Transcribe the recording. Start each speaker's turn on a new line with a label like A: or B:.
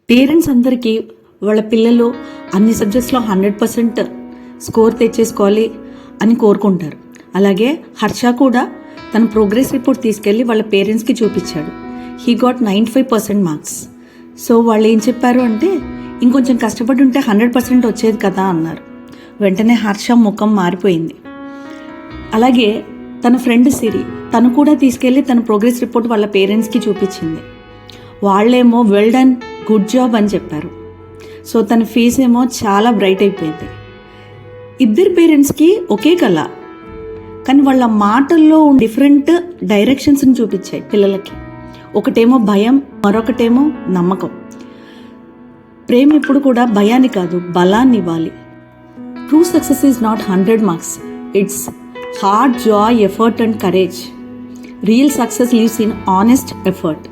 A: Parents అందరికీ వాళ్ళ పిల్లలు అన్ని సబ్జెక్ట్స్లో 100% స్కోర్ తెచ్చేసుకోవాలి అని కోరుకుంటారు. అలాగే హర్ష కూడా తన ప్రోగ్రెస్ రిపోర్ట్ తీసుకెళ్ళి వాళ్ళ పేరెంట్స్కి చూపించాడు. He got 95% marks. సో వాళ్ళు ఏం చెప్పారు అంటే, ఇంకొంచెం కష్టపడి ఉంటే 100% వచ్చేది కదా అన్నారు. వెంటనే హర్ష ముఖం మారిపోయింది. అలాగే తన ఫ్రెండ్ సిరి, తను కూడా తీసుకెళ్ళి తన ప్రోగ్రెస్ రిపోర్ట్ వాళ్ళ పేరెంట్స్కి చూపించింది. వాళ్ళేమో వెల్ డన్, గుడ్ జాబ్ అని చెప్పారు. సో తన ఫేస్ ఏమో చాలా బ్రైట్ అయిపోయింది. ఇద్దరు పేరెంట్స్కి ఒకే కళ, కానీ వాళ్ళ మాటల్లో డిఫరెంట్ డైరెక్షన్స్ని చూపించాయి పిల్లలకి. ఒకటేమో భయం, మరొకటేమో నమ్మకం. ప్రేమ ఎప్పుడు కూడా భయాన్ని కాదు, బలాన్ని ఇవ్వాలి. True success is not 100 marks. It's hard, Joy, effort and courage. Real success lives in honest effort.